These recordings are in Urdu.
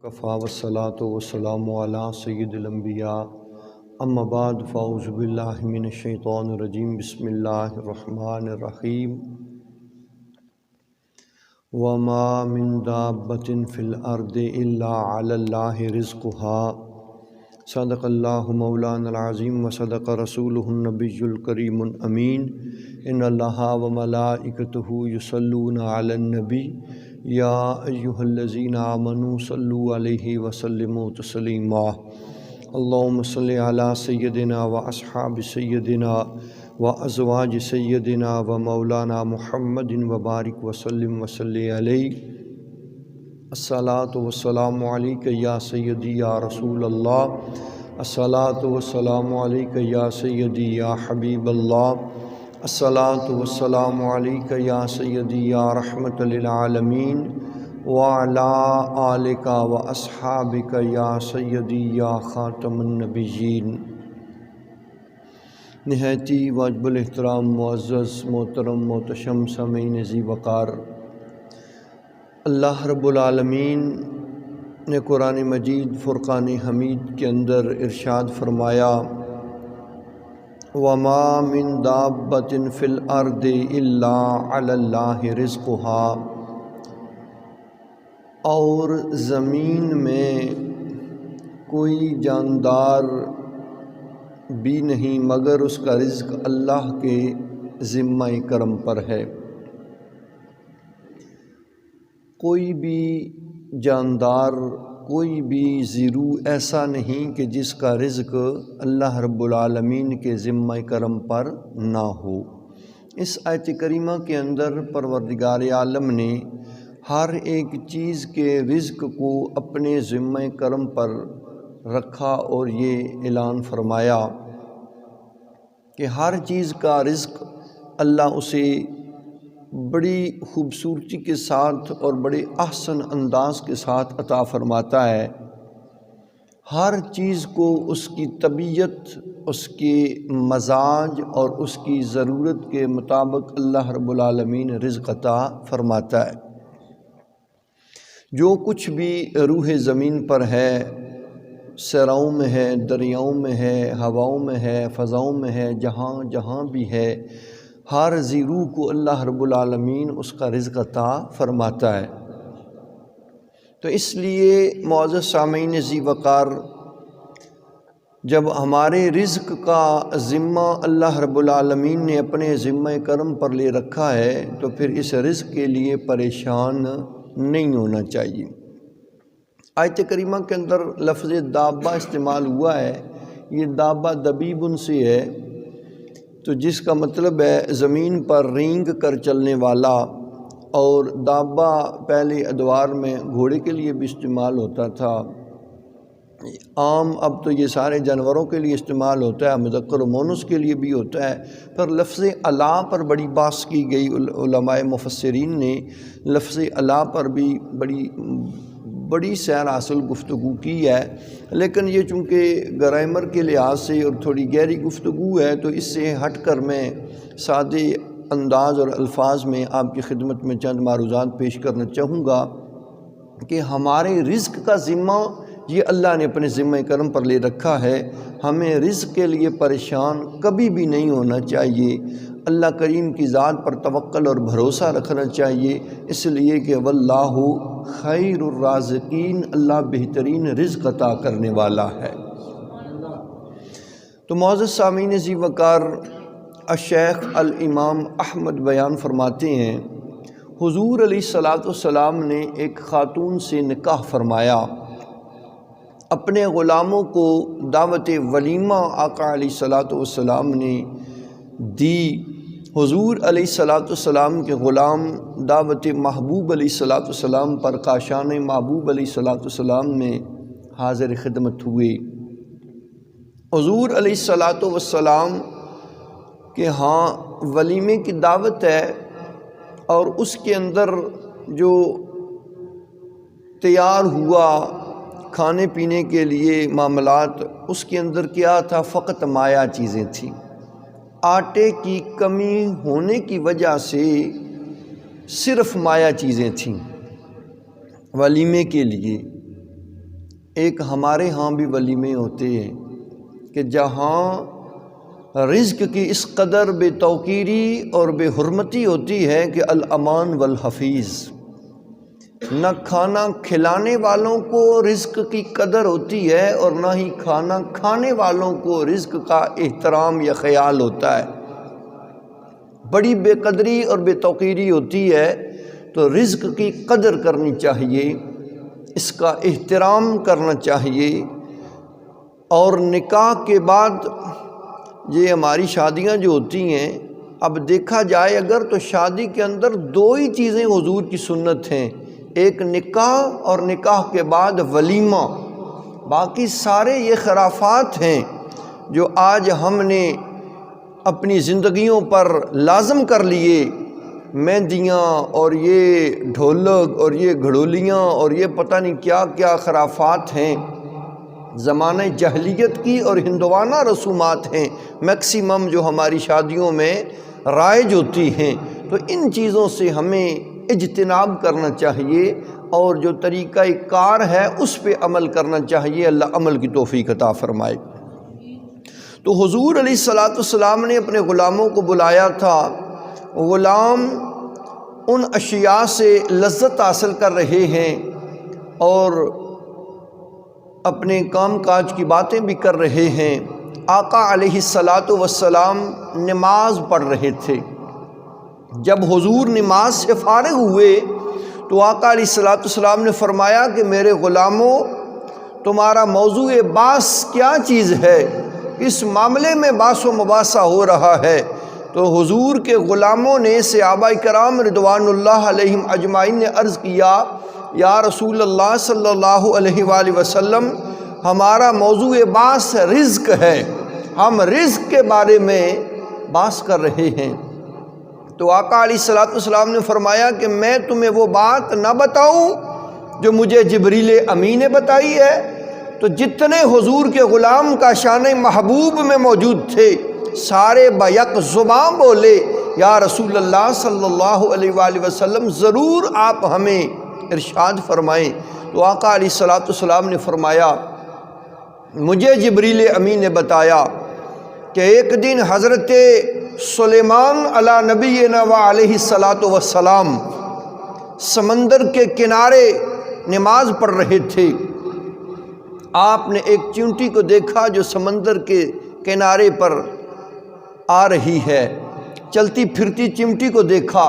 کفا والصلاة والسلام علی سید الانبیاء اما بعد فاعوذ باللہ من الشیطان الرجیم بسم اللہ الرحمن الرحیم وما من دابۃ فی الارض الا علی اللہ رزقها صدق اللہ مولانا العظیم وصدق رسولہ النبی الکریم الامین ان اللہ وملائکتہ یصلون علی النبی یا ایہا الذین آمنوا صلوا علیہ وسلموا تسلیما اللہم صلی علی سیدنا و اصحاب سیدنا و ازواج سیدنا و مولانا محمد و بارک وسلم وصلی علیہ الصلاۃ والسلام علیک یا سیدی یا رسول اللہ الصلاۃ والسلام علیک یا سیدی یا حبیب اللہ الصلاۃ والسلام علیک یا سیدی یا رحمت للعالمین وعلی آلک و اصحابک یا سیدی یا خاتم النبیین۔ نہایتی واجب الاحترام معزز محترم محتشم سامعین ذی وقار، اللہ رب العالمین نے قرآن مجید فرقان حمید کے اندر ارشاد فرمایا وما من دابۃ فی الارض الا علی اللہ رزقها، اور زمین میں کوئی جاندار بھی نہیں مگر اس کا رزق اللہ کے ذمہ کرم پر ہے۔ کوئی بھی جاندار، کوئی بھی زیرو ایسا نہیں کہ جس کا رزق اللہ رب العالمین کے ذمہ کرم پر نہ ہو۔ اس آیت کریمہ کے اندر پروردگار عالم نے ہر ایک چیز کے رزق کو اپنے ذمہ کرم پر رکھا اور یہ اعلان فرمایا کہ ہر چیز کا رزق اللہ اسے بڑی خوبصورتی کے ساتھ اور بڑے احسن انداز کے ساتھ عطا فرماتا ہے۔ ہر چیز کو اس کی طبیعت، اس کے مزاج اور اس کی ضرورت کے مطابق اللہ رب العالمین رزق عطا فرماتا ہے۔ جو کچھ بھی روح زمین پر ہے، صحراؤں میں ہے، دریاؤں میں ہے، ہواؤں میں ہے، فضاؤں میں ہے، جہاں جہاں بھی ہے، ہر ذی روح کو اللہ رب العالمین اس کا رزق عطا فرماتا ہے۔ تو اس لیے معزز سامعین ذی وقار، جب ہمارے رزق کا ذمہ اللہ رب العالمین نے اپنے ذمہ کرم پر لے رکھا ہے تو پھر اس رزق کے لیے پریشان نہیں ہونا چاہیے۔ آیت کریمہ کے اندر لفظ دابہ استعمال ہوا ہے، یہ دابہ دبیبن سے ہے، تو جس کا مطلب ہے زمین پر رینگ کر چلنے والا، اور دابہ پہلے ادوار میں گھوڑے کے لیے بھی استعمال ہوتا تھا، عام اب تو یہ سارے جانوروں کے لیے استعمال ہوتا ہے، مذکر و مؤنث کے لیے بھی ہوتا ہے، پر لفظ اعلیٰ پر بڑی بحث کی گئی۔ علماء مفسرین نے لفظ اعلیٰ پر بھی بڑی سیر حاصل گفتگو کی ہے، لیکن یہ چونکہ گرامر کے لحاظ سے اور تھوڑی گہری گفتگو ہے تو اس سے ہٹ کر میں سادے انداز اور الفاظ میں آپ کی خدمت میں چند معروضات پیش کرنا چاہوں گا کہ ہمارے رزق کا ذمہ یہ اللہ نے اپنے ذمہ کرم پر لے رکھا ہے۔ ہمیں رزق کے لیے پریشان کبھی بھی نہیں ہونا چاہیے، اللہ کریم کی ذات پر توکل اور بھروسہ رکھنا چاہیے، اس لیے کہ واللہ خیر الرازقین، اللہ بہترین رزق عطا کرنے والا ہے۔ تو معزز سامعین ذی وقار، الشیخ الامام احمد بیان فرماتے ہیں حضور علیہ السلام نے ایک خاتون سے نکاح فرمایا، اپنے غلاموں کو دعوت ولیمہ آقا علیہ السلام نے دی۔ حضور علیہ السلام کے غلام دعوت محبوب علیہ السلام پر کاشان محبوب علیہ السلام میں حاضر خدمت ہوئے۔ حضور علیہ السلام کہ ہاں ولیمے کی دعوت ہے، اور اس کے اندر جو تیار ہوا کھانے پینے کے لیے معاملات، اس کے اندر کیا تھا؟ فقط مایا چیزیں تھیں۔ آٹے کی کمی ہونے کی وجہ سے صرف مایا چیزیں تھیں۔ ولیمے کے لیے ایک ہمارے ہاں بھی ولیمے ہوتے ہیں کہ جہاں رزق کی اس قدر بے توقیری اور بے حرمتی ہوتی ہے کہ الامان والحفیظ، نہ کھانا کھلانے والوں کو رزق کی قدر ہوتی ہے اور نہ ہی کھانا کھانے والوں کو رزق کا احترام یا خیال ہوتا ہے۔ بڑی بے قدری اور بے توقیری ہوتی ہے، تو رزق کی قدر کرنی چاہیے، اس کا احترام کرنا چاہیے۔ اور نکاح کے بعد یہ ہماری شادیاں جو ہوتی ہیں، اب دیکھا جائے اگر تو شادی کے اندر دو ہی چیزیں حضور کی سنت ہیں، ایک نکاح اور نکاح کے بعد ولیمہ۔ باقی سارے یہ خرافات ہیں جو آج ہم نے اپنی زندگیوں پر لازم کر لیے، مہندیاں اور یہ ڈھولک اور یہ گھڑولیاں اور یہ پتہ نہیں کیا کیا خرافات ہیں، زمانہ جاہلیت کی اور ہندوانہ رسومات ہیں میکسیمم جو ہماری شادیوں میں رائج ہوتی ہیں۔ تو ان چیزوں سے ہمیں اجتناب کرنا چاہیے اور جو طریقہ کار ہے اس پہ عمل کرنا چاہیے۔ اللہ عمل کی توفیق عطا فرمائے۔ تو حضور علیہ السلام نے اپنے غلاموں کو بلایا تھا، غلام ان اشیاء سے لذت حاصل کر رہے ہیں اور اپنے کام کاج کی باتیں بھی کر رہے ہیں۔ آقا علیہ السلام نماز پڑھ رہے تھے۔ جب حضور نماز سے فارغ ہوئے تو آقا علیہ السلام نے فرمایا کہ میرے غلاموں، تمہارا موضوع بحث کیا چیز ہے؟ اس معاملے میں بحث و مباحثہ ہو رہا ہے۔ تو حضور کے غلاموں نے صحابہ کرام رضوان اللہ علیہم اجمعین نے عرض کیا، یا رسول اللہ صلی اللہ علیہ وآلہ وسلم، ہمارا موضوع بحث رزق ہے، ہم رزق کے بارے میں بحث کر رہے ہیں۔ تو آقا علیہ السلام نے فرمایا کہ میں تمہیں وہ بات نہ بتاؤں جو مجھے جبریل امین نے بتائی ہے؟ تو جتنے حضور کے غلام کا شان محبوب میں موجود تھے، سارے بیک زبان بولے، یا رسول اللہ صلی اللہ علیہ وآلہ وسلم، ضرور آپ ہمیں ارشاد فرمائیں۔ تو آقا علیہ السلام نے فرمایا، مجھے جبریل امین نے بتایا کہ ایک دن حضرت سلیمان علی نبینا و علیہ السلام سمندر کے کنارے نماز پڑھ رہے تھے۔ آپ نے ایک چیونٹی کو دیکھا جو سمندر کے کنارے پر آ رہی ہے، چلتی پھرتی چمٹی کو دیکھا،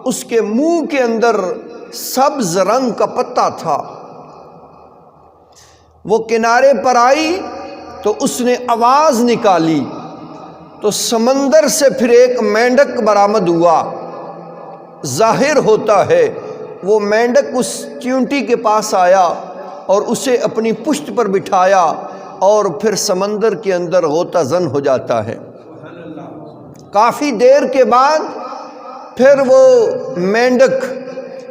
اس کے منہ کے اندر سبز رنگ کا پتا تھا۔ وہ کنارے پر آئی تو اس نے آواز نکالی تو سمندر سے پھر ایک مینڈک برآمد ہوا۔ ظاہر ہوتا ہے وہ مینڈک اس چیونٹی کے پاس آیا اور اسے اپنی پشت پر بٹھایا اور پھر سمندر کے اندر غوطہ زن ہو جاتا ہے۔ کافی دیر کے بعد پھر وہ مینڈک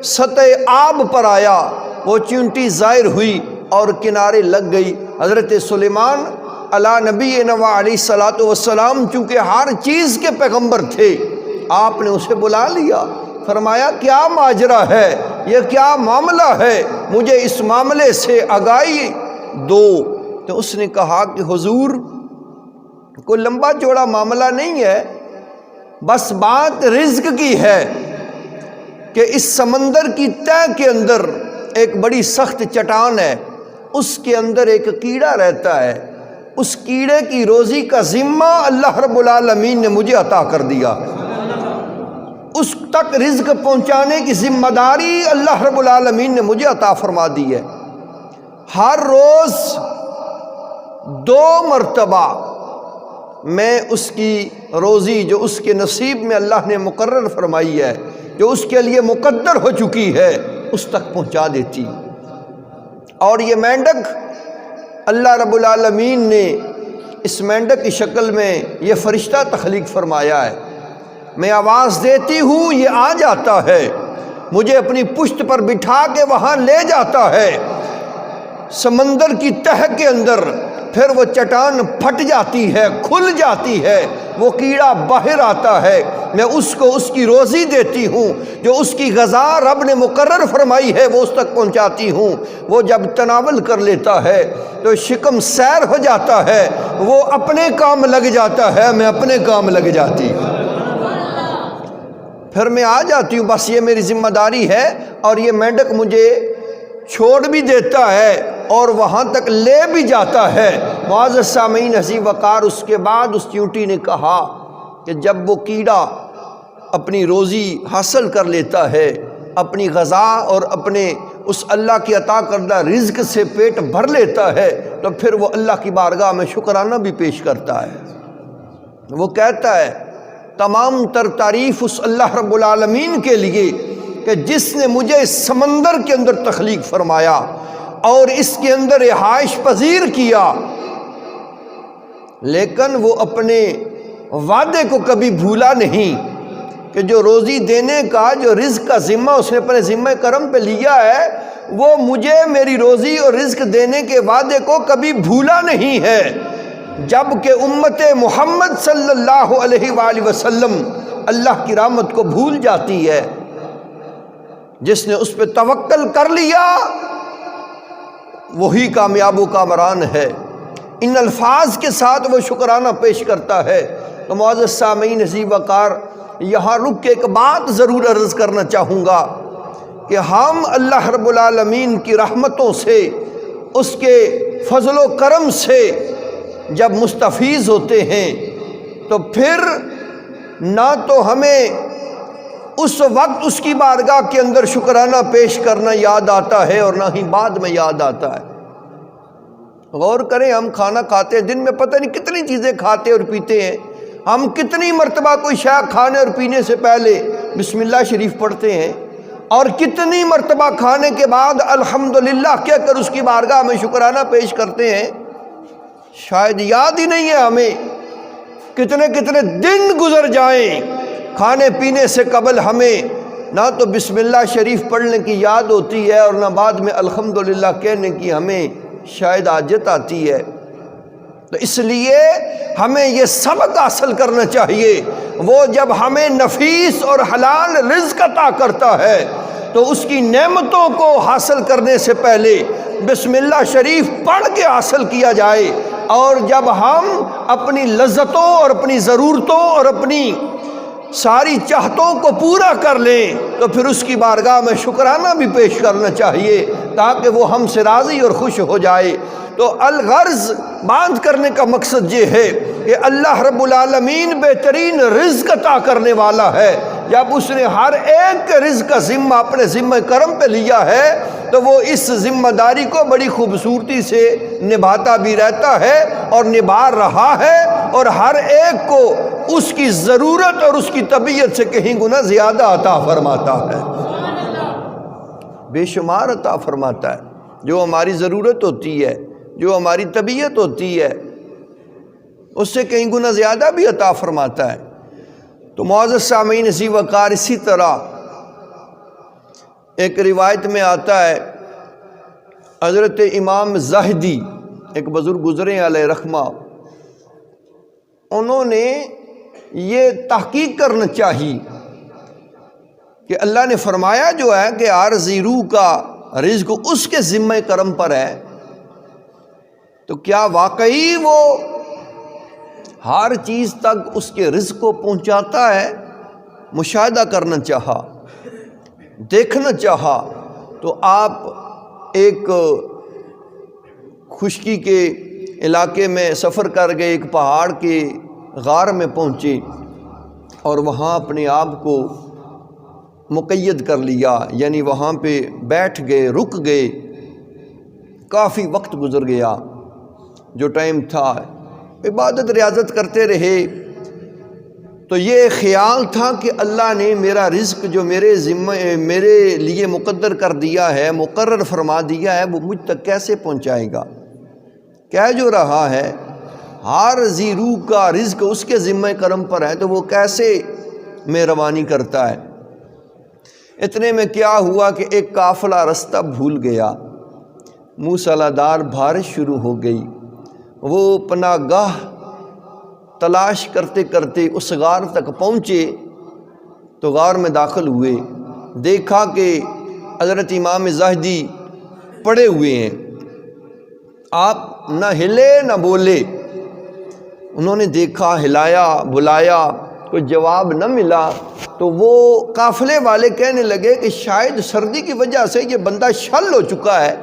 سطح آب پر آیا، وہ چیونٹی ظاہر ہوئی اور کنارے لگ گئی۔ حضرت سلیمان علی نبینا و علیہ السلام چونکہ ہر چیز کے پیغمبر تھے، آپ نے اسے بلا لیا، فرمایا کیا ماجرا ہے، یہ کیا معاملہ ہے، مجھے اس معاملے سے آگاہی دو۔ تو اس نے کہا کہ حضور، کوئی لمبا چوڑا معاملہ نہیں ہے، بس بات رزق کی ہے کہ اس سمندر کی تہ کے اندر ایک بڑی سخت چٹان ہے، اس کے اندر ایک کیڑا رہتا ہے، اس کیڑے کی روزی کا ذمہ اللہ رب العالمین نے مجھے عطا کر دیا، اس تک رزق پہنچانے کی ذمہ داری اللہ رب العالمین نے مجھے عطا فرما دی ہے۔ ہر روز 2 مرتبہ میں اس کی روزی جو اس کے نصیب میں اللہ نے مقرر فرمائی ہے، جو اس کے لیے مقدر ہو چکی ہے، اس تک پہنچا دیتی۔ اور یہ مینڈک اللہ رب العالمین نے اس مینڈک کی شکل میں یہ فرشتہ تخلیق فرمایا ہے، میں آواز دیتی ہوں یہ آ جاتا ہے، مجھے اپنی پشت پر بٹھا کے وہاں لے جاتا ہے، سمندر کی تہ کے اندر پھر وہ چٹان پھٹ جاتی ہے، کھل جاتی ہے، وہ کیڑا باہر آتا ہے، میں اس کو اس کی روزی دیتی ہوں، جو اس کی غذا رب نے مقرر فرمائی ہے وہ اس تک پہنچاتی ہوں۔ وہ جب تناول کر لیتا ہے تو شکم سیر ہو جاتا ہے، وہ اپنے کام لگ جاتا ہے، میں اپنے کام لگ جاتی ہوں، پھر میں آ جاتی ہوں، بس یہ میری ذمہ داری ہے، اور یہ مینڈک مجھے چھوڑ بھی دیتا ہے اور وہاں تک لے بھی جاتا ہے۔ معزز سامعین، حسین وقار، اس کے بعد اس چیونٹی نے کہا کہ جب وہ کیڑا اپنی روزی حاصل کر لیتا ہے، اپنی غذا اور اپنے اس اللہ کی عطا کردہ رزق سے پیٹ بھر لیتا ہے، تو پھر وہ اللہ کی بارگاہ میں شکرانہ بھی پیش کرتا ہے۔ وہ کہتا ہے تمام تر تعریف اس اللہ رب العالمین کے لیے کہ جس نے مجھے اس سمندر کے اندر تخلیق فرمایا اور اس کے اندر رہائش پذیر کیا، لیکن وہ اپنے وعدے کو کبھی بھولا نہیں کہ جو روزی دینے کا، جو رزق کا ذمہ اس نے اپنے ذمہ کرم پہ لیا ہے، وہ مجھے میری روزی اور رزق دینے کے وعدے کو کبھی بھولا نہیں ہے۔ جبکہ امت محمد صلی اللہ علیہ وآلہ وسلم اللہ کی رحمت کو بھول جاتی ہے، جس نے اس پہ توکل کر لیا وہی کامیاب و کامران ہے۔ ان الفاظ کے ساتھ وہ شکرانہ پیش کرتا ہے۔ تو معزز سامعین، عزیز وقار، یہاں رک کے ایک بات ضرور عرض کرنا چاہوں گا کہ ہم اللہ رب العالمین کی رحمتوں سے، اس کے فضل و کرم سے جب مستفیض ہوتے ہیں تو پھر نہ تو ہمیں اس وقت اس کی بارگاہ کے اندر شکرانہ پیش کرنا یاد آتا ہے اور نہ ہی بعد میں یاد آتا ہے۔ غور کریں، ہم کھانا کھاتے ہیں، دن میں پتہ نہیں کتنی چیزیں کھاتے اور پیتے ہیں، ہم کتنی مرتبہ کوئی شے کھانے اور پینے سے پہلے بسم اللہ شریف پڑھتے ہیں، اور کتنی مرتبہ کھانے کے بعد الحمدللہ کہہ کر اس کی بارگاہ میں شکرانہ پیش کرتے ہیں۔ شاید یاد ہی نہیں ہے ہمیں، کتنے کتنے دن گزر جائیں کھانے پینے سے قبل ہمیں نہ تو بسم اللہ شریف پڑھنے کی یاد ہوتی ہے اور نہ بعد میں الحمدللہ کہنے کی ہمیں شاید عادت آتی ہے۔ تو اس لیے ہمیں یہ سبق حاصل کرنا چاہیے، وہ جب ہمیں نفیس اور حلال رزق عطا کرتا ہے تو اس کی نعمتوں کو حاصل کرنے سے پہلے بسم اللہ شریف پڑھ کے حاصل کیا جائے، اور جب ہم اپنی لذتوں اور اپنی ضرورتوں اور اپنی ساری چاہتوں کو پورا کر لیں تو پھر اس کی بارگاہ میں شکرانہ بھی پیش کرنا چاہیے تاکہ وہ ہم سے راضی اور خوش ہو جائے۔ تو الغرض باندھ کرنے کا مقصد یہ ہے کہ اللہ رب العالمین بہترین رزق عطا کرنے والا ہے۔ جب اس نے ہر ایک کے رزق کا ذمہ اپنے ذمہ کرم پہ لیا ہے تو وہ اس ذمہ داری کو بڑی خوبصورتی سے نبھاتا بھی رہتا ہے اور نبھا رہا ہے، اور ہر ایک کو اس کی ضرورت اور اس کی طبیعت سے کہیں گنا زیادہ عطا فرماتا ہے، بے شمار عطا فرماتا ہے۔ جو ہماری ضرورت ہوتی ہے، جو ہماری طبیعت ہوتی ہے، اس سے کہیں گنا زیادہ بھی عطا فرماتا ہے۔ تو معزز سامعین، اسی وقار اسی طرح ایک روایت میں آتا ہے، حضرت امام زاہدی ایک بزرگ گزرے علیہ رحمہ، انہوں نے یہ تحقیق کرنا چاہی کہ اللہ نے فرمایا جو ہے کہ عارضی روح کا رزق اس کے ذمہ کرم پر ہے، تو کیا واقعی وہ ہر چیز تک اس کے رزق کو پہنچاتا ہے؟ مشاہدہ کرنا چاہا، دیکھنا چاہا، تو آپ ایک خشکی کے علاقے میں سفر کر گئے، ایک پہاڑ کے غار میں پہنچے اور وہاں اپنے آپ کو مقید کر لیا، یعنی وہاں پہ بیٹھ گئے، رک گئے، کافی وقت گزر گیا، جو ٹائم تھا عبادت ریاضت کرتے رہے۔ تو یہ خیال تھا کہ اللہ نے میرا رزق جو میرے لیے مقدر کر دیا ہے، مقرر فرما دیا ہے، وہ مجھ تک کیسے پہنچائے گا؟ کہہ جو رہا ہے ہر ذی روح کا رزق اس کے ذمہ کرم پر ہے، تو وہ کیسے مہربانی کرتا ہے؟ اتنے میں کیا ہوا کہ ایک قافلہ رستہ بھول گیا، موسیٰ دار بارش شروع ہو گئی، وہ پناہ گاہ تلاش کرتے کرتے اس غار تک پہنچے تو غار میں داخل ہوئے، دیکھا کہ حضرت امام زاہدی پڑے ہوئے ہیں، آپ نہ ہلے نہ بولے۔ انہوں نے دیکھا، ہلایا بلایا، کوئی جواب نہ ملا، تو وہ قافلے والے کہنے لگے کہ شاید سردی کی وجہ سے یہ بندہ شل ہو چکا ہے،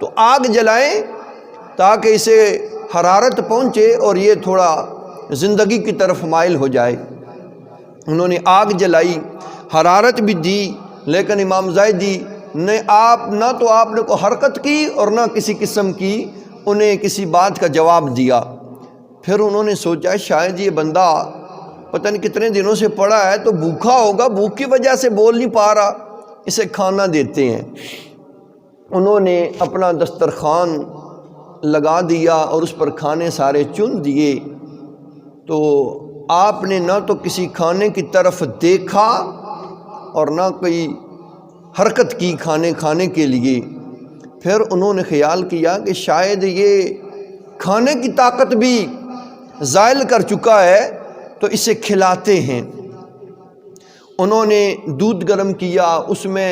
تو آگ جلائیں تاکہ اسے حرارت پہنچے اور یہ تھوڑا زندگی کی طرف مائل ہو جائے۔ انہوں نے آگ جلائی، حرارت بھی دی، لیکن امام زاہدی نے نہ تو آپ نے کوئی حرکت کی اور نہ کسی قسم کی انہیں کسی بات کا جواب دیا۔ پھر انہوں نے سوچا شاید یہ بندہ پتہ نہیں کتنے دنوں سے پڑا ہے تو بھوکا ہوگا، بھوک کی وجہ سے بول نہیں پا رہا، اسے کھانا دیتے ہیں۔ انہوں نے اپنا دسترخوان لگا دیا اور اس پر کھانے سارے چن دیے، تو آپ نے نہ تو کسی کھانے کی طرف دیکھا اور نہ کوئی حرکت کی کھانے کے لیے۔ پھر انہوں نے خیال کیا کہ شاید یہ کھانے کی طاقت بھی زائل کر چکا ہے، تو اسے کھلاتے ہیں۔ انہوں نے دودھ گرم کیا، اس میں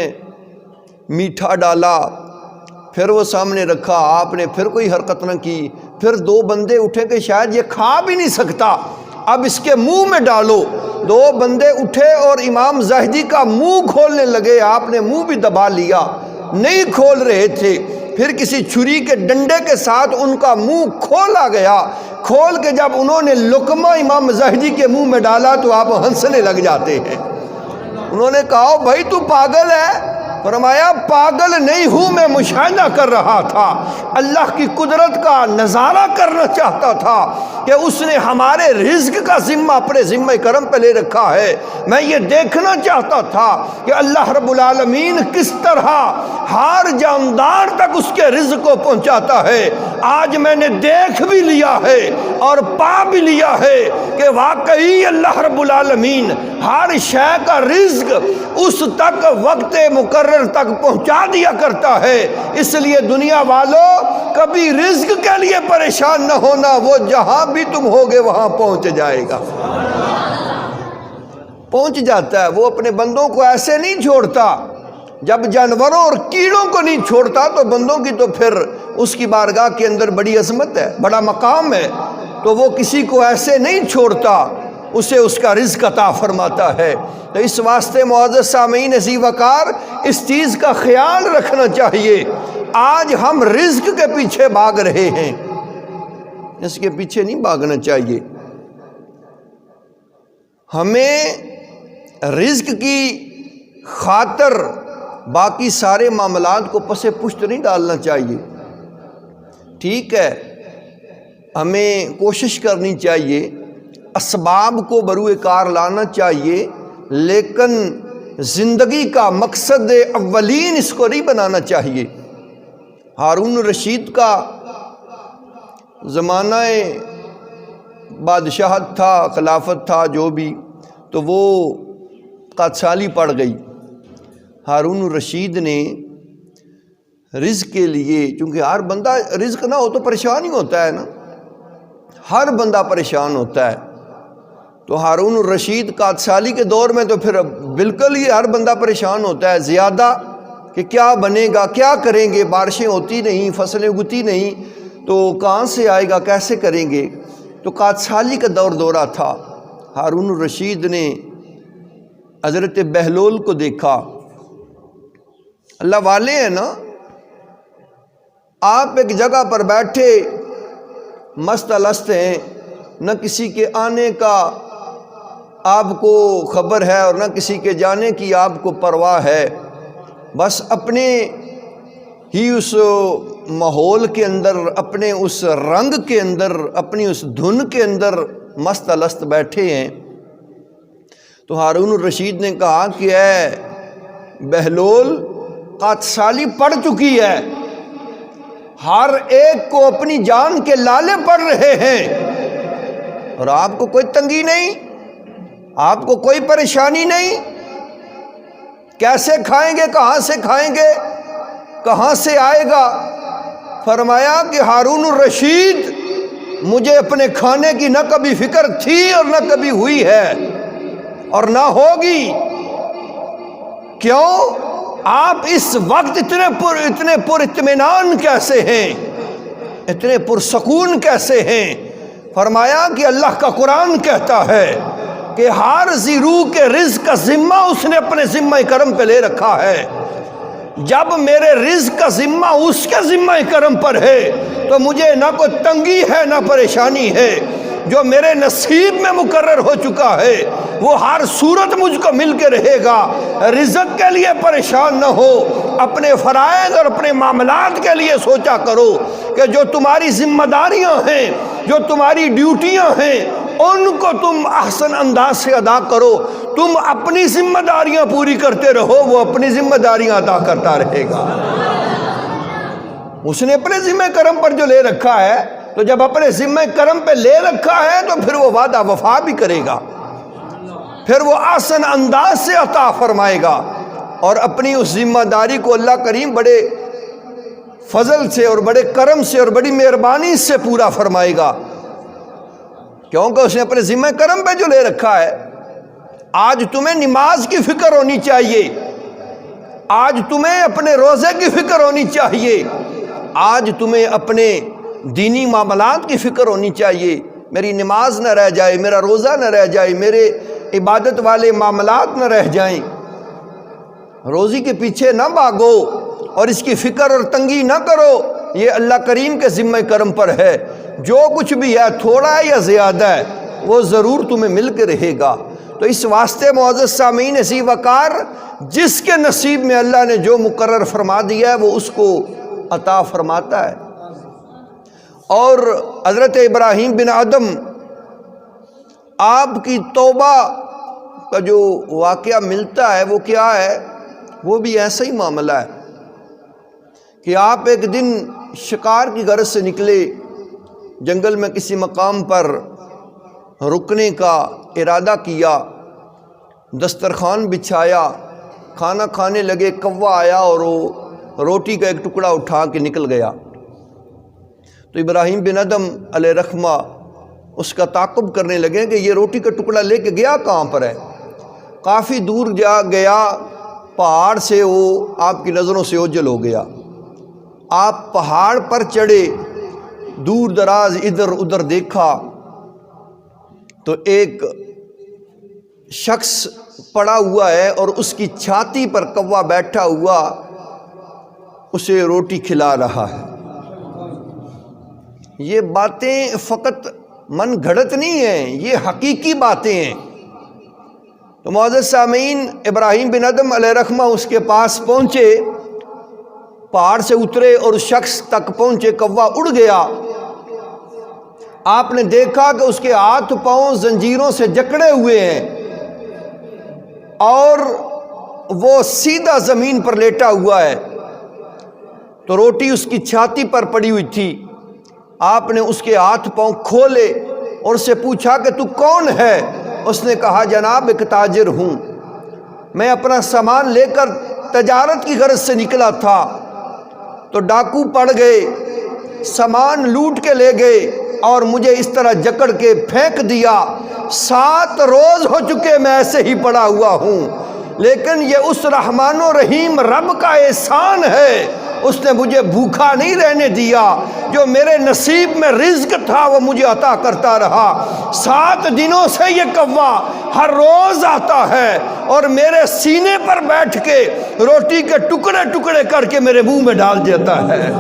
میٹھا ڈالا، پھر وہ سامنے رکھا، آپ نے پھر کوئی حرکت نہ کی۔ پھر دو بندے اٹھے کہ شاید یہ کھا بھی نہیں سکتا، اب اس کے منہ میں ڈالو۔ دو بندے اٹھے اور امام زاہدی کا منہ کھولنے لگے، آپ نے منہ بھی دبا لیا، نہیں کھول رہے تھے۔ پھر کسی چھری کے ڈنڈے کے ساتھ ان کا منہ کھولا گیا، کھول کے جب انہوں نے لقمہ امام زاہدی کے منہ میں ڈالا تو آپ ہنسنے لگ جاتے ہیں۔ انہوں نے کہا بھائی تو پاگل ہے؟ فرمایا پاگل نہیں ہوں، میں مشاہدہ کر رہا تھا، اللہ کی قدرت کا نظارہ کرنا چاہتا تھا کہ اس نے ہمارے رزق کا ذمہ اپنے ذمہ کرم پہ لے رکھا ہے۔ میں یہ دیکھنا چاہتا تھا کہ اللہ رب العالمین کس طرح ہر جاندار تک اس کے رزق کو پہنچاتا ہے۔ آج میں نے دیکھ بھی لیا ہے اور پا بھی لیا ہے کہ واقعی اللہ رب العالمین ہر شے کا رزق اس تک وقت مقرر تک پہنچا دیا کرتا ہے۔ اس لیے دنیا والوں کبھی رزق کے لیے پریشان نہ ہونا، وہ جہاں بھی تم ہوگے وہاں پہنچ جائے گا، پہنچ جاتا ہے۔ وہ اپنے بندوں کو ایسے نہیں چھوڑتا، جب جانوروں اور کیڑوں کو نہیں چھوڑتا تو بندوں کی تو پھر اس کی بارگاہ کے اندر بڑی عظمت ہے، بڑا مقام ہے، تو وہ کسی کو ایسے نہیں چھوڑتا، اسے اس کا رزق عطا فرماتا ہے۔ تو اس واسطے معزز سامعین عزیز وقار اس چیز کا خیال رکھنا چاہیے، آج ہم رزق کے پیچھے بھاگ رہے ہیں، اس کے پیچھے نہیں بھاگنا چاہیے۔ ہمیں رزق کی خاطر باقی سارے معاملات کو پس پشت نہیں ڈالنا چاہیے۔ ٹھیک ہے، ہمیں کوشش کرنی چاہیے، اسباب کو بروئے کار لانا چاہیے، لیکن زندگی کا مقصد اولین اس کو نہیں بنانا چاہیے۔ ہارون رشید کا زمانہ بادشاہت تھا، خلافت تھا، جو بھی، تو وہ قادسالی پڑ گئی۔ ہارون الرشید نے رزق کے لیے، چونکہ ہر بندہ رزق نہ ہو تو پریشان ہی ہوتا ہے نا، ہر بندہ پریشان ہوتا ہے، تو ہارون الرشید قادسالی کے دور میں تو پھر بالکل ہی ہر بندہ پریشان ہوتا ہے زیادہ، کہ کیا بنے گا، کیا کریں گے، بارشیں ہوتی نہیں، فصلیں اگتی نہیں، تو کہاں سے آئے گا، کیسے کریں گے۔ تو قادسالی کا دورہ تھا۔ ہارون الرشید نے حضرت بہلول کو دیکھا، اللہ والے ہیں نا، آپ ایک جگہ پر بیٹھے مست الست ہیں، نہ کسی کے آنے کا آپ کو خبر ہے اور نہ کسی کے جانے کی آپ کو پرواہ ہے، بس اپنے ہی اس ماحول کے اندر، اپنے اس رنگ کے اندر، اپنی اس دھن کے اندر مست الست بیٹھے ہیں۔ تو ہارون الرشید نے کہا کہ اے بہلول، قادسالی پڑ چکی ہے، ہر ایک کو اپنی جان کے لالے پڑ رہے ہیں، اور آپ کو کوئی تنگی نہیں، آپ کو کوئی پریشانی نہیں، کیسے کھائیں گے، کہاں سے کھائیں گے، کہاں سے آئے گا۔ فرمایا کہ ہارون الرشید، مجھے اپنے کھانے کی نہ کبھی فکر تھی اور نہ کبھی ہوئی ہے اور نہ ہوگی، کیوں آپ اس وقت اتنے پر اطمینان کیسے ہیں، اتنے پرسکون کیسے ہیں؟ فرمایا کہ اللہ کا قرآن کہتا ہے کہ ہر ذی روح کے رزق کا ذمہ اس نے اپنے ذمہ کرم پہ لے رکھا ہے۔ جب میرے رزق کا ذمہ اس کے ذمہ کرم پر ہے تو مجھے نہ کوئی تنگی ہے نہ پریشانی ہے۔ جو میرے نصیب میں مقرر ہو چکا ہے وہ ہر صورت مجھ کو مل کے رہے گا۔ رزق کے لیے پریشان نہ ہو، اپنے فرائض اور اپنے معاملات کے لیے سوچا کرو کہ جو تمہاری ذمہ داریاں ہیں، جو تمہاری ڈیوٹیاں ہیں، ان کو تم احسن انداز سے ادا کرو۔ تم اپنی ذمہ داریاں پوری کرتے رہو، وہ اپنی ذمہ داریاں ادا کرتا رہے گا۔ اس نے اپنے ذمہ کرم پر جو لے رکھا ہے، تو جب اپنے ذمہ کرم پہ لے رکھا ہے تو پھر وہ وعدہ وفا بھی کرے گا، پھر وہ احسن انداز سے عطا فرمائے گا، اور اپنی اس ذمہ داری کو اللہ کریم بڑے فضل سے اور بڑے کرم سے اور بڑی مہربانی سے پورا فرمائے گا، کیونکہ اس نے اپنے ذمہ کرم پہ جو لے رکھا ہے۔ آج تمہیں نماز کی فکر ہونی چاہیے، آج تمہیں اپنے روزے کی فکر ہونی چاہیے، آج تمہیں اپنے دینی معاملات کی فکر ہونی چاہیے۔ میری نماز نہ رہ جائے، میرا روزہ نہ رہ جائے، میرے عبادت والے معاملات نہ رہ جائیں۔ روزی کے پیچھے نہ بھاگو اور اس کی فکر اور تنگی نہ کرو، یہ اللہ کریم کے ذمہ کرم پر ہے۔ جو کچھ بھی ہے، تھوڑا ہے یا زیادہ ہے، وہ ضرور تمہیں مل کے رہے گا۔ تو اس واسطے معزز سامعین اسی وقار، جس کے نصیب میں اللہ نے جو مقرر فرما دیا ہے وہ اس کو عطا فرماتا ہے۔ اور حضرت ابراہیم بن ادم، آپ کی توبہ کا جو واقعہ ملتا ہے وہ کیا ہے؟ وہ بھی ایسا ہی معاملہ ہے کہ آپ ایک دن شکار کی غرض سے نکلے، جنگل میں کسی مقام پر رکنے کا ارادہ کیا، دسترخوان بچھایا، کھانا کھانے لگے، کوا آیا اور وہ روٹی کا ایک ٹکڑا اٹھا کے نکل گیا۔ تو ابراہیم بن ادم علیہ رحمہ اس کا تعاقب کرنے لگے کہ یہ روٹی کا ٹکڑا لے کے گیا کہاں پر ہے؟ کافی دور جا گیا، پہاڑ سے وہ آپ کی نظروں سے اوجھل ہو گیا۔ آپ پہاڑ پر چڑھے، دور دراز ادھر ادھر دیکھا تو ایک شخص پڑا ہوا ہے اور اس کی چھاتی پر کوا بیٹھا ہوا اسے روٹی کھلا رہا ہے۔ یہ باتیں فقط من گھڑت نہیں ہیں، یہ حقیقی باتیں ہیں۔ تو معزز سامعین، ابراہیم بن ادم علیہ رحمہ اس کے پاس پہنچے، پہاڑ سے اترے اور اس شخص تک پہنچے، کوا اڑ گیا۔ آپ نے دیکھا کہ اس کے ہاتھ پاؤں زنجیروں سے جکڑے ہوئے ہیں اور وہ سیدھا زمین پر لیٹا ہوا ہے، تو روٹی اس کی چھاتی پر پڑی ہوئی تھی۔ آپ نے اس کے ہاتھ پاؤں کھولے اور اس سے پوچھا کہ تو کون ہے؟ اس نے کہا جناب ایک تاجر ہوں، میں اپنا سامان لے کر تجارت کی غرض سے نکلا تھا، تو ڈاکو پڑ گئے، سامان لوٹ کے لے گئے اور مجھے اس طرح جکڑ کے پھینک دیا۔ 7 روز ہو چکے میں ایسے ہی پڑا ہوا ہوں، لیکن یہ اس رحمان و رحیم رب کا احسان ہے، اس نے مجھے بھوکا نہیں رہنے دیا، جو میرے نصیب میں رزق تھا وہ مجھے عطا کرتا رہا۔ 7 دنوں سے یہ کوا ہر روز آتا ہے اور میرے سینے پر بیٹھ کے روٹی کے ٹکڑے ٹکڑے کر کے میرے منہ میں ڈال دیتا ہے۔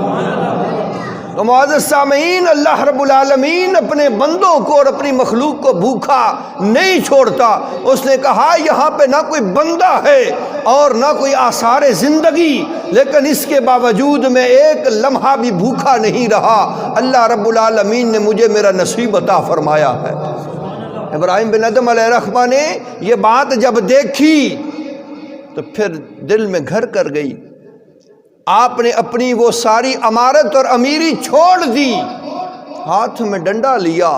تو معزز سامعین، اللہ رب العالمین اپنے بندوں کو اور اپنی مخلوق کو بھوکا نہیں چھوڑتا۔ اس نے کہا یہاں پہ نہ کوئی بندہ ہے اور نہ کوئی آثار زندگی، لیکن اس کے باوجود میں ایک لمحہ بھی بھوکا نہیں رہا، اللہ رب العالمین نے مجھے میرا نصیب عطا فرمایا ہے۔ ابراہیم بن ادم علیہ رحمہ نے یہ بات جب دیکھی تو پھر دل میں گھر کر گئی۔ آپ نے اپنی وہ ساری امارت اور امیری چھوڑ دی، ہاتھ میں ڈنڈا لیا،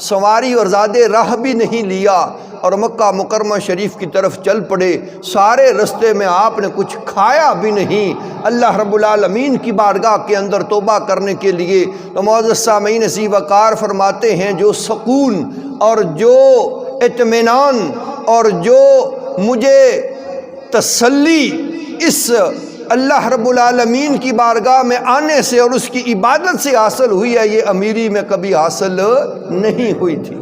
سواری اور زادے راہ بھی نہیں لیا اور مکہ مکرمہ شریف کی طرف چل پڑے۔ سارے رستے میں آپ نے کچھ کھایا بھی نہیں، اللہ رب العالمین کی بارگاہ کے اندر توبہ کرنے کے لیے۔ تو معزز سامعین اسی وقار فرماتے ہیں جو سکون اور جو اطمینان اور جو مجھے تسلی اس اللہ رب العالمین کی بارگاہ میں آنے سے اور اس کی عبادت سے حاصل ہوئی ہے، یہ امیری میں کبھی حاصل نہیں ہوئی تھی۔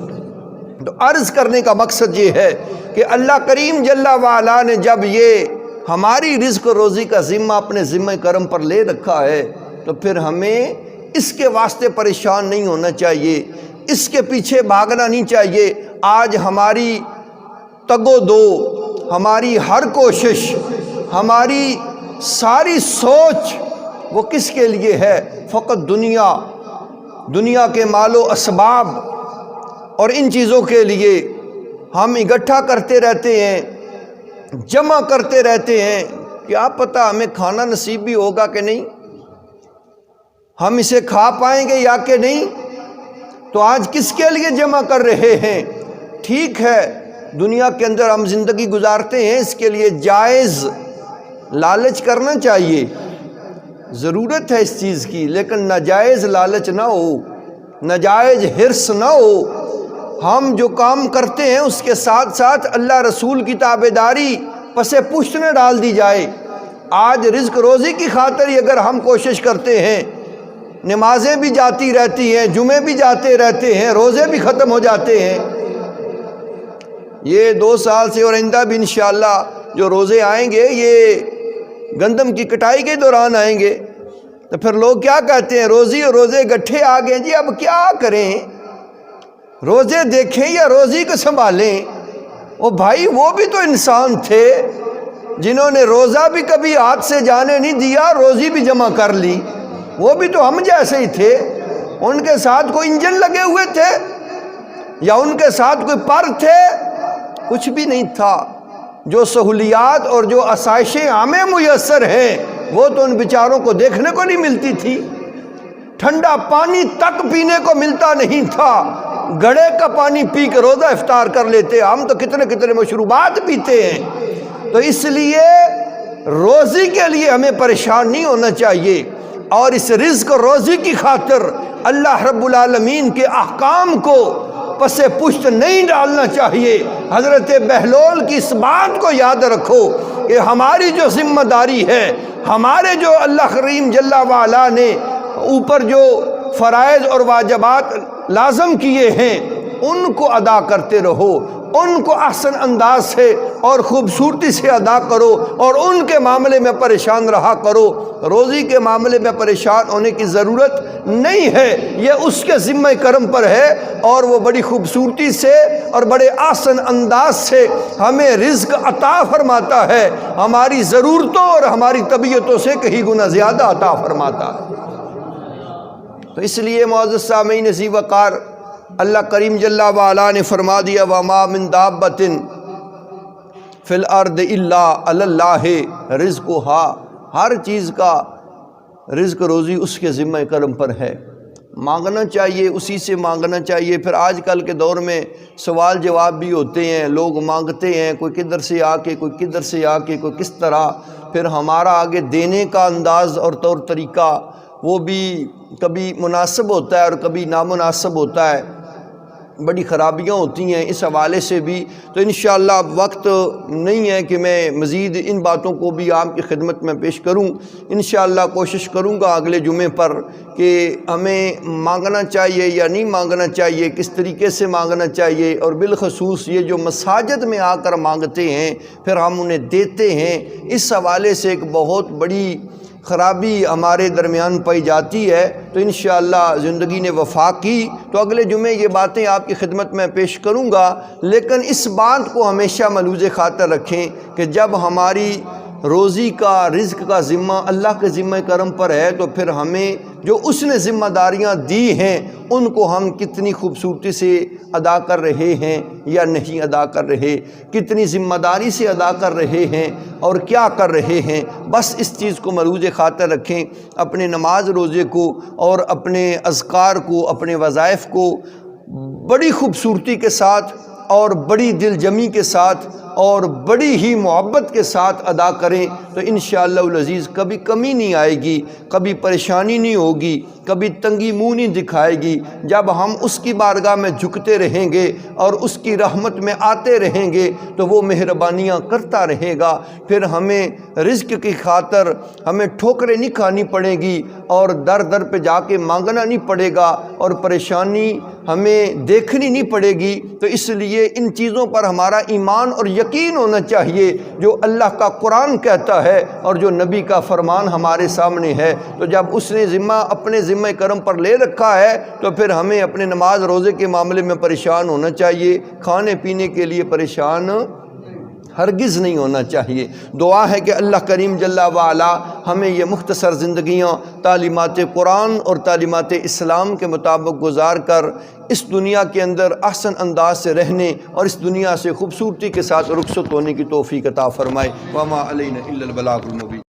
تو عرض کرنے کا مقصد یہ ہے کہ اللہ کریم جل وعلا نے جب یہ ہماری رزق و روزی کا ذمہ اپنے ذمہ کرم پر لے رکھا ہے تو پھر ہمیں اس کے واسطے پریشان نہیں ہونا چاہیے، اس کے پیچھے بھاگنا نہیں چاہیے۔ آج ہماری تگ و دو، ہماری ہر کوشش، ہماری ساری سوچ وہ کس کے لیے ہے؟ فقط دنیا کے مال و اسباب اور ان چیزوں کے لیے ہم اکٹھا کرتے رہتے ہیں، جمع کرتے رہتے ہیں۔ کیا پتہ ہمیں کھانا نصیب بھی ہوگا کہ نہیں، ہم اسے کھا پائیں گے یا کہ نہیں۔ تو آج کس کے لیے جمع کر رہے ہیں؟ ٹھیک ہے، دنیا کے اندر ہم زندگی گزارتے ہیں، اس کے لیے جائز لالچ کرنا چاہیے، ضرورت ہے اس چیز کی، لیکن ناجائز لالچ نہ ہو، ناجائز حرص نہ ہو۔ ہم جو کام کرتے ہیں اس کے ساتھ ساتھ اللہ رسول کی تابعداری پس پشت نہ ڈال دی جائے۔ آج رزق روزی کی خاطر ہی اگر ہم کوشش کرتے ہیں، نمازیں بھی جاتی رہتی ہیں، جمعے بھی جاتے رہتے ہیں، روزے بھی ختم ہو جاتے ہیں، یہ 2 سال سے اور آئندہ بھی انشاءاللہ جو روزے آئیں گے یہ گندم کی کٹائی کے دوران آئیں گے، تو پھر لوگ کیا کہتے ہیں؟ روزی اور روزے گٹھے آ گئے جی، اب کیا کریں؟ روزے دیکھیں یا روزی کو سنبھالیں؟ او بھائی، وہ بھی تو انسان تھے جنہوں نے روزہ بھی کبھی ہاتھ سے جانے نہیں دیا، روزی بھی جمع کر لی، وہ بھی تو ہم جیسے ہی تھے۔ ان کے ساتھ کوئی انجن لگے ہوئے تھے یا ان کے ساتھ کوئی پر تھے؟ کچھ بھی نہیں تھا۔ جو سہولیات اور جو آسائشیں عامہ میسر ہیں وہ تو ان بیچاروں کو دیکھنے کو نہیں ملتی تھی، ٹھنڈا پانی تک پینے کو ملتا نہیں تھا، گڑھے کا پانی پی کے روزہ افطار کر لیتے، ہم تو کتنے مشروبات پیتے ہیں۔ تو اس لیے روزی کے لیے ہمیں پریشان نہیں ہونا چاہیے، اور اس رزق و روزی کی خاطر اللہ رب العالمین کے احکام کو پس پشت نہیں ڈالنا چاہیے۔ حضرت بہلول کی اس بات کو یاد رکھو کہ ہماری جو ذمہ داری ہے، ہمارے جو اللہ کریم جل وعلا نے اوپر جو فرائض اور واجبات لازم کیے ہیں ان کو ادا کرتے رہو، ان کو احسن انداز سے اور خوبصورتی سے ادا کرو، اور ان کے معاملے میں پریشان رہا کرو۔ روزی کے معاملے میں پریشان ہونے کی ضرورت نہیں ہے، یہ اس کے ذمہ کرم پر ہے، اور وہ بڑی خوبصورتی سے اور بڑے احسن انداز سے ہمیں رزق عطا فرماتا ہے، ہماری ضرورتوں اور ہماری طبیعتوں سے کہیں گنا زیادہ عطا فرماتا ہے۔ تو اس لیے معزز سامعین عزیز وقار، اللہ کریم جل وعلا نے فرما دیا وَمَا مِن دَابَّةٍ فِي الْأَرْضِ إِلَّا عَلَى اللَّهِ رِزْقُهَا، ہر چیز کا رزق روزی اس کے ذمہ کرم پر ہے، مانگنا چاہیے، اسی سے مانگنا چاہیے۔ پھر آج کل کے دور میں سوال جواب بھی ہوتے ہیں، لوگ مانگتے ہیں، کوئی کدھر سے آ کے، کوئی کدھر سے آ کے، کوئی کس طرح، پھر ہمارا آگے دینے کا انداز اور طور طریقہ وہ بھی کبھی مناسب ہوتا ہے اور کبھی نامناسب ہوتا ہے، بڑی خرابیاں ہوتی ہیں اس حوالے سے بھی۔ تو انشاءاللہ اب وقت نہیں ہے کہ میں مزید ان باتوں کو بھی آپ کی خدمت میں پیش کروں۔ انشاءاللہ کوشش کروں گا اگلے جمعے پر کہ ہمیں مانگنا چاہیے یا نہیں مانگنا چاہیے، کس طریقے سے مانگنا چاہیے، اور بالخصوص یہ جو مساجد میں آ کر مانگتے ہیں پھر ہم انہیں دیتے ہیں، اس حوالے سے ایک بہت بڑی خرابی ہمارے درمیان پائی جاتی ہے۔ تو انشاءاللہ زندگی نے وفا کی تو اگلے جمعے یہ باتیں آپ کی خدمت میں پیش کروں گا، لیکن اس بات کو ہمیشہ ملحوظ خاطر رکھیں کہ جب ہماری روزی کا، رزق کا ذمہ اللہ کے ذمہ کرم پر ہے تو پھر ہمیں جو اس نے ذمہ داریاں دی ہیں ان کو ہم کتنی خوبصورتی سے ادا کر رہے ہیں یا نہیں ادا کر رہے، کتنی ذمہ داری سے ادا کر رہے ہیں اور کیا کر رہے ہیں، بس اس چیز کو ملحوظ خاطر رکھیں۔ اپنے نماز روزے کو اور اپنے اذکار کو، اپنے وظائف کو بڑی خوبصورتی کے ساتھ اور بڑی دل جمی کے ساتھ اور بڑی ہی محبت کے ساتھ ادا کریں تو انشاءاللہ العزیز کبھی کمی نہیں آئے گی، کبھی پریشانی نہیں ہوگی، کبھی تنگی منہ نہیں دکھائے گی۔ جب ہم اس کی بارگاہ میں جھکتے رہیں گے اور اس کی رحمت میں آتے رہیں گے تو وہ مہربانیاں کرتا رہے گا، پھر ہمیں رزق کی خاطر ہمیں ٹھوکریں نہیں کھانی پڑے گی اور در در پہ جا کے مانگنا نہیں پڑے گا اور پریشانی ہمیں دیکھنی نہیں پڑے گی۔ تو اس لیے ان چیزوں پر ہمارا ایمان اور یقین ہونا چاہیے، جو اللہ کا قرآن کہتا ہے اور جو نبی کا فرمان ہمارے سامنے ہے۔ تو جب اس نے ذمہ اپنے ذمہ کرم پر لے رکھا ہے تو پھر ہمیں اپنے نماز روزے کے معاملے میں پریشان ہونا چاہیے، کھانے پینے کے لیے پریشان ہرگز نہیں ہونا چاہیے۔ دعا ہے کہ اللہ کریم جل وعلا ہمیں یہ مختصر زندگیاں تعلیمات قرآن اور تعلیمات اسلام کے مطابق گزار کر اس دنیا کے اندر احسن انداز سے رہنے اور اس دنیا سے خوبصورتی کے ساتھ رخصت ہونے کی توفیق عطا فرمائے۔ وما علینا الا البلاغ المبین۔